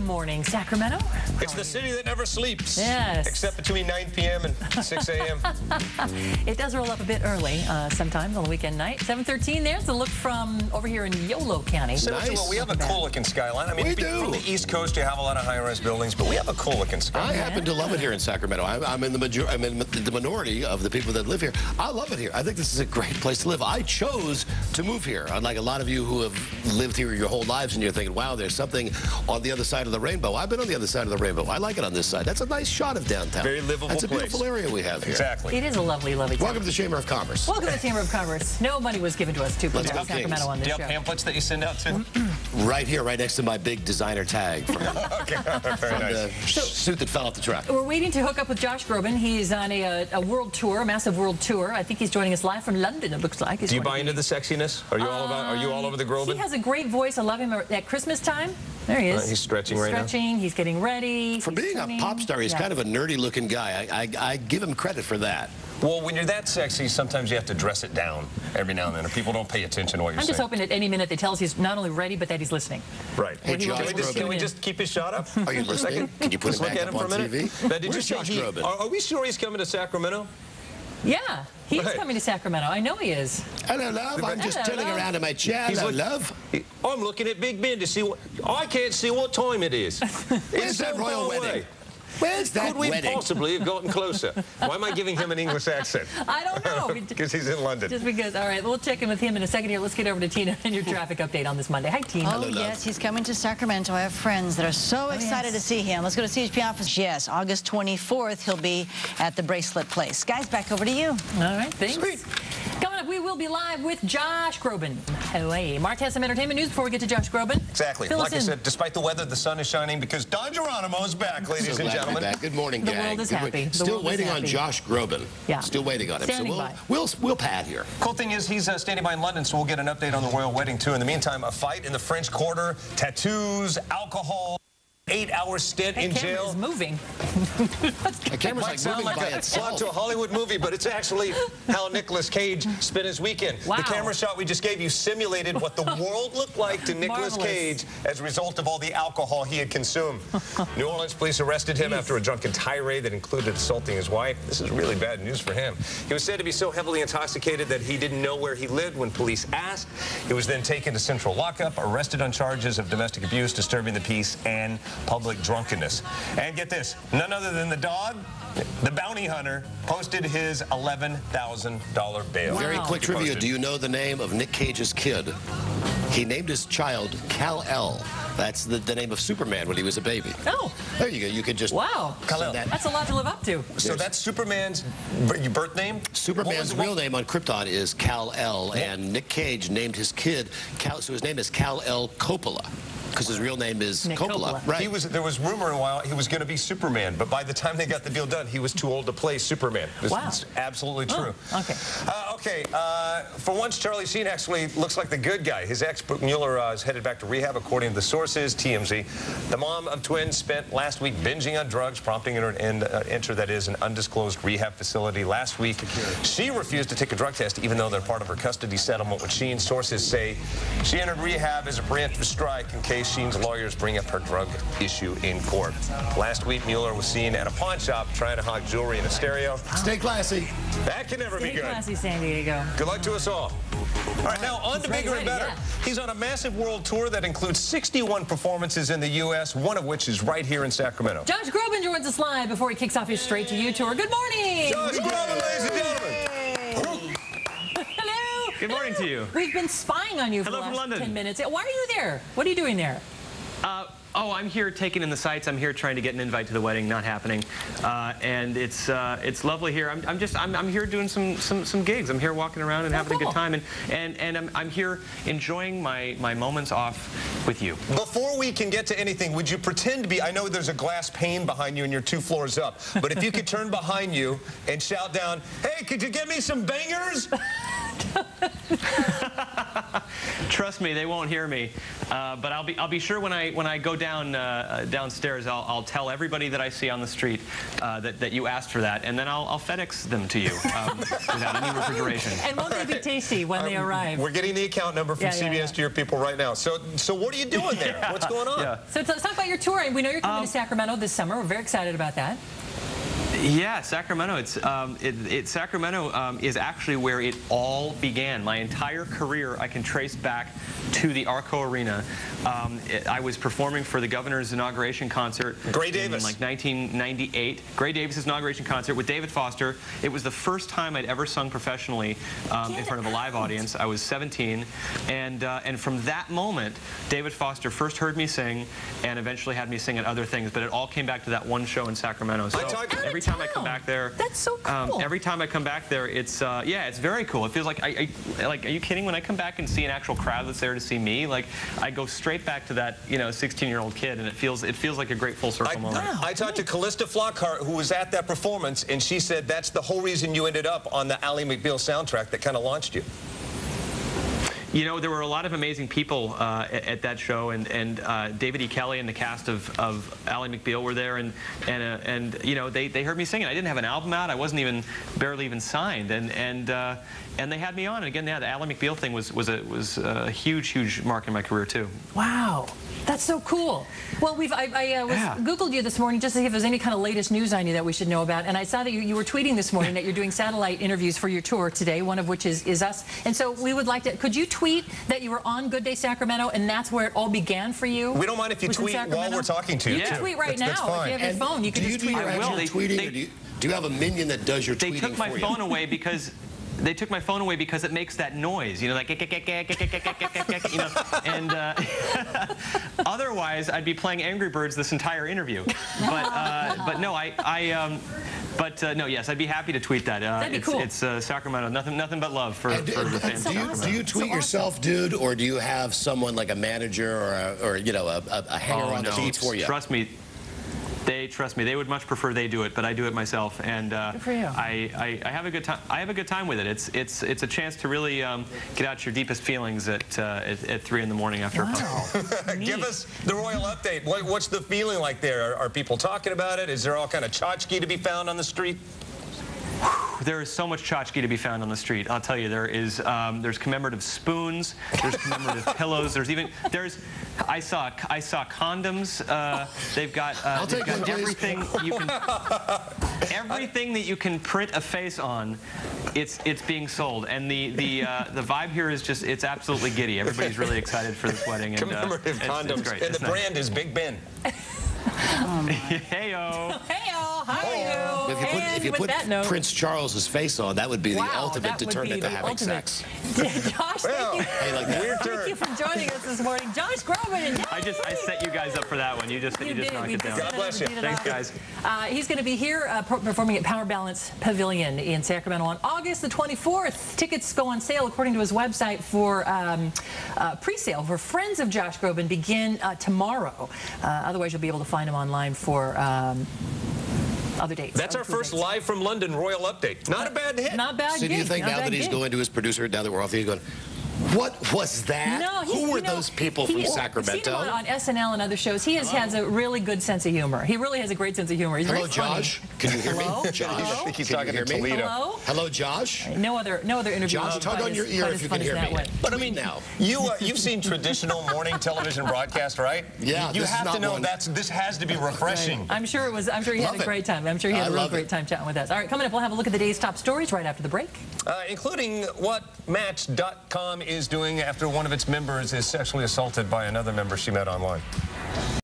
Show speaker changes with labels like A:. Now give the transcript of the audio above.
A: morning, Sacramento.
B: It's the city that never sleeps.
A: Yes.
B: Except between 9 p.m. and 6 a.m.
A: It does roll up a bit early sometimes on the weekend night. 7:13 there. It's a look from over here in Yolo County.
B: So nice. Well, we have a cool-looking skyline. I mean,
C: we do.
B: From the East Coast, you have a lot of high-rise buildings, but we have a cool-looking skyline.
C: I happen to love it here in Sacramento. I'm in the minority of the people that live here. I love it here. I think this is a great place to live. I chose to move here, unlike a lot of you who have lived here your whole lives, and you're thinking, wow, there's something on the other side of the rainbow. I've been on the other side of the rainbow. I like it on this side. That's a nice shot of downtown.
B: Very livable
C: That's a
B: place.
C: beautiful area we have here.
B: Exactly.
A: It is a lovely, lovely town.
C: Welcome to the Chamber of Commerce.
A: Welcome to the Chamber of Commerce. No money was given to us to put Sacramento on this show.
B: Do you have pamphlets that you send out to?
C: Right here, right next to my big designer tag from,
B: Okay, very
C: from
B: nice.
C: the suit that fell off the truck.
A: We're waiting to hook up with Josh Grobain. He's on a world tour, a massive world tour. I think he's joining us live from London, it looks like.
B: Do you buy into the sexiness? Are you all over the Grobain?
A: He has a great voice. I love him at Christmas time. There he is.
B: He's stretching right now.
A: He's getting ready.
C: For being a pop star, he's kind of a nerdy-looking guy. I give him credit for that.
B: Well, when you're that sexy, sometimes you have to dress it down every now and then, or people don't pay attention to what you're saying.
A: I'm just hoping at any minute they tell us he's not only ready, but that he's listening.
B: Right.
C: Hey,
B: Can we just keep his shot up?
C: Are you listening? Can you put him back up on TV?
B: Now, did you say are we sure he's coming to Sacramento?
A: Yeah, he's coming to Sacramento. I know he is.
C: Hello, love. I'm just turning around in my chair. Hello, love.
B: I'm looking at Big Ben to see what... I can't see what time it is.
C: Where's that royal wedding? Where's that wedding?
B: Could we possibly have gotten closer? Why am I giving him an English accent?
A: I don't know.
B: Because he's in London.
A: Just because. All right, we'll check in with him in a second here. Let's get over to Tina and your traffic update on this Monday. Hi, Tina.
D: Oh, yes, he's coming to Sacramento. I have friends that are so excited to see him. Let's go to CHP office. Yes, August 24th, he'll be at the Bracelet Place. Guys, back over to you.
A: All right, thanks. Sweet. Coming up, we will be live with Josh Grobain. Hey, Mark has some entertainment news before we get to Josh Grobain.
B: Exactly. Like I said, despite the weather, the sun is shining because Don Geronimo is back, ladies and gentlemen.
C: Back. Good morning,
A: the
C: gang.
A: World is happy.
C: Still waiting on Josh Grobain.
A: Yeah.
C: Still waiting on him.
A: Standing by.
C: We'll pad here.
B: Cool thing is he's standing by in London, so we'll get an update on the royal wedding, too. In the meantime, a fight in the French Quarter, tattoos, alcohol, 8-hour stint in jail.
A: Is moving.
C: The camera's like moving by itself.
B: Plot to a Hollywood movie, but it's actually how Nicolas Cage spent his weekend.
A: Wow.
B: The camera shot we just gave you simulated what the world looked like to Nicolas Cage as a result of all the alcohol he had consumed. New Orleans police arrested him after a drunken tirade that included assaulting his wife. This is really bad news for him. He was said to be so heavily intoxicated that he didn't know where he lived when police asked. He was then taken to central lockup, arrested on charges of domestic abuse, disturbing the peace, and public drunkenness. And get this, none other than the dog, the bounty hunter, posted his $11,000 bail.
C: Very quick trivia. Do you know the name of Nick Cage's kid? He named his child Kal-El. That's the name of Superman when he was a baby.
A: Oh.
C: There you go. You could just...
A: Wow.
C: That.
A: That's a lot to live up to.
B: So that's Superman's birth name?
C: Superman's real name on Krypton is Kal-El, and Nick Cage named his kid, so his name is Kal-El Coppola. Because his real name is Coppola. Right.
B: There was rumor in a while he was going to be Superman, but by the time they got the deal done, he was too old to play Superman. It's absolutely true.
A: Okay.
B: For once, Charlie Sheen actually looks like the good guy. His ex, Brooke Mueller, is headed back to rehab, according to the sources, TMZ. The mom of twins spent last week binging on drugs, prompting her to enter, that is, an undisclosed rehab facility. Last week, she refused to take a drug test, even though they're part of her custody settlement with Sheen. Sources say she entered rehab as a preemptive strike in case Sheen's lawyers bring up her drug issue in court. Last week, Mueller was seen at a pawn shop trying to hawk jewelry in a stereo.
C: Stay classy.
B: That can never be good.
A: Stay classy, San Diego.
B: Good luck to us all. All right, now on to bigger and better. He's on a massive world tour that includes 61 performances in the U.S., one of which is right here in Sacramento.
A: Josh Grobain joins us live before he kicks off his Straight to You tour. Good morning.
B: Josh Grobain, ladies and gentlemen.
A: Hello.
E: Good morning to you.
A: We've been spying on you for the last 10 minutes. Why are you there? What are you doing there?
E: Oh, I'm here taking in the sights. I'm here trying to get an invite to the wedding, not happening. And it's lovely here. I'm here doing some gigs. I'm here walking around and having a good time, and I'm here enjoying my moments off with you.
B: Before we can get to anything, would you pretend to be? I know there's a glass pane behind you and you're 2 floors up, but if you could turn behind you and shout down, "Hey, could you get me some bangers?"
E: Trust me, they won't hear me. But I'll be sure when I go downstairs, I'll tell everybody that I see on the street that you asked for that, and then I'll FedEx them to you without any refrigeration.
A: And won't they be tasty when they arrive?
B: We're getting the account number from CBS to your people right now. So what What are you doing there? What's going on?
E: Yeah.
A: So let's talk about your tour. We know you're coming to Sacramento this summer. We're very excited about that.
E: Yeah, Sacramento. Sacramento is actually where it all began. My entire career I can trace back to the Arco Arena. I was performing for the governor's inauguration concert in like 1998. Gray Davis's inauguration concert with David Foster. It was the first time I'd ever sung professionally in front of a live audience. I was 17, and from that moment, David Foster first heard me sing, and eventually had me sing at other things. But it all came back to that one show in Sacramento. So every time I come back there,
A: that's so cool.
E: Every time I come back there, it's yeah, it's very cool. It feels like like, are you kidding? When I come back and see an actual crowd that's there to see me, like I go straight back to that 16-year-old kid, and it feels like a great full circle moment.
B: I talked to Callista Flockhart, who was at that performance, and she said that's the whole reason you ended up on the Ally McBeal soundtrack that kind of launched you.
E: You know, there were a lot of amazing people at that show, and David E. Kelley and the cast of Ally McBeal were there, and you know, they heard me singing. I didn't have an album out. I wasn't barely even signed, and they had me on. And again, yeah, the Ally McBeal thing was a huge mark in my career too.
A: Wow. That's so cool. Well, I Googled you this morning just to see if there's any kind of latest news on you that we should know about, and I saw that you were tweeting this morning that you're doing satellite interviews for your tour today, one of which is us. And so we would like to, could you tweet that you were on Good Day Sacramento, and that's where it all began for you?
B: We don't mind if you tweet while we're talking to you.
A: You can tweet right now. If you have your phone, you can just tweet right now.
C: Do you have a minion that does your tweeting for you?
E: They took my phone away because they took my phone away because it makes that noise, you know, like, you know, and otherwise I'd be playing Angry Birds this entire interview. But no, no, yes, I'd be happy to tweet that.
A: That'd be cool.
E: It's Sacramento, nothing but love for the fans.
C: Do you tweet yourself, dude, or do you have someone like a manager or you know, a hanger on the beats for you?
E: Trust me. Trust me. They would much prefer they do it, but I do it myself, and
A: good for you.
E: I have a good time. I have a good time with it. It's a chance to really get out your deepest feelings at 3 in the morning after a festival.
B: Give us the royal update. What's the feeling like there? Are people talking about it? Is there all kind of tchotchke to be found on the street?
E: There is so much tchotchke to be found on the street. I'll tell you, there's commemorative spoons, there's commemorative pillows, I saw condoms. They've got everything that you can print a face on. It's being sold, and the vibe here is just, it's absolutely giddy. Everybody's really excited for this wedding. And,
B: commemorative condoms,
E: it's great.
B: And the brand is Big Ben.
E: Heyo.
A: Heyo, how are you?
C: If you put Prince Charles's face on, that would be the ultimate deterrent to having sex.
A: Josh, thank you for joining us this morning. Josh Grobain.
E: I set you guys up for that one. You just knocked it down.
B: God bless you.
E: Thanks, guys.
A: He's going to be here performing at Power Balance Pavilion in Sacramento on August the 24th. Tickets go on sale, according to his website, for pre-sale for Friends of Josh Grobain begin tomorrow. Otherwise, you'll be able to find him online for other dates.
B: That's our first live from London royal update. Not a bad hit.
A: Not bad.
C: So do you think now that he's going to his producer, now that we're off, he's going, what was that?
A: No,
C: who were those people from Sacramento?
A: I've seen him on SNL and other shows. He has a really good sense of humor. He really has a great sense of humor. He's
C: Hello,
A: very funny.
C: Josh. Can you hear me? Josh.
B: I think he's talking to Toledo.
A: Hello?
C: Hello, Josh.
A: No other interview.
C: Josh, tug on your ear if you can hear me.
B: But I mean, now you've seen traditional morning television broadcast, right?
C: Yeah.
B: You have to know this has to be refreshing.
A: Right. I'm sure he had a great time. I'm sure he had a real great time chatting with us. All right, coming up, we'll have a look at the day's top stories right after the break.
B: Including what Match.com is doing after one of its members is sexually assaulted by another member she met online.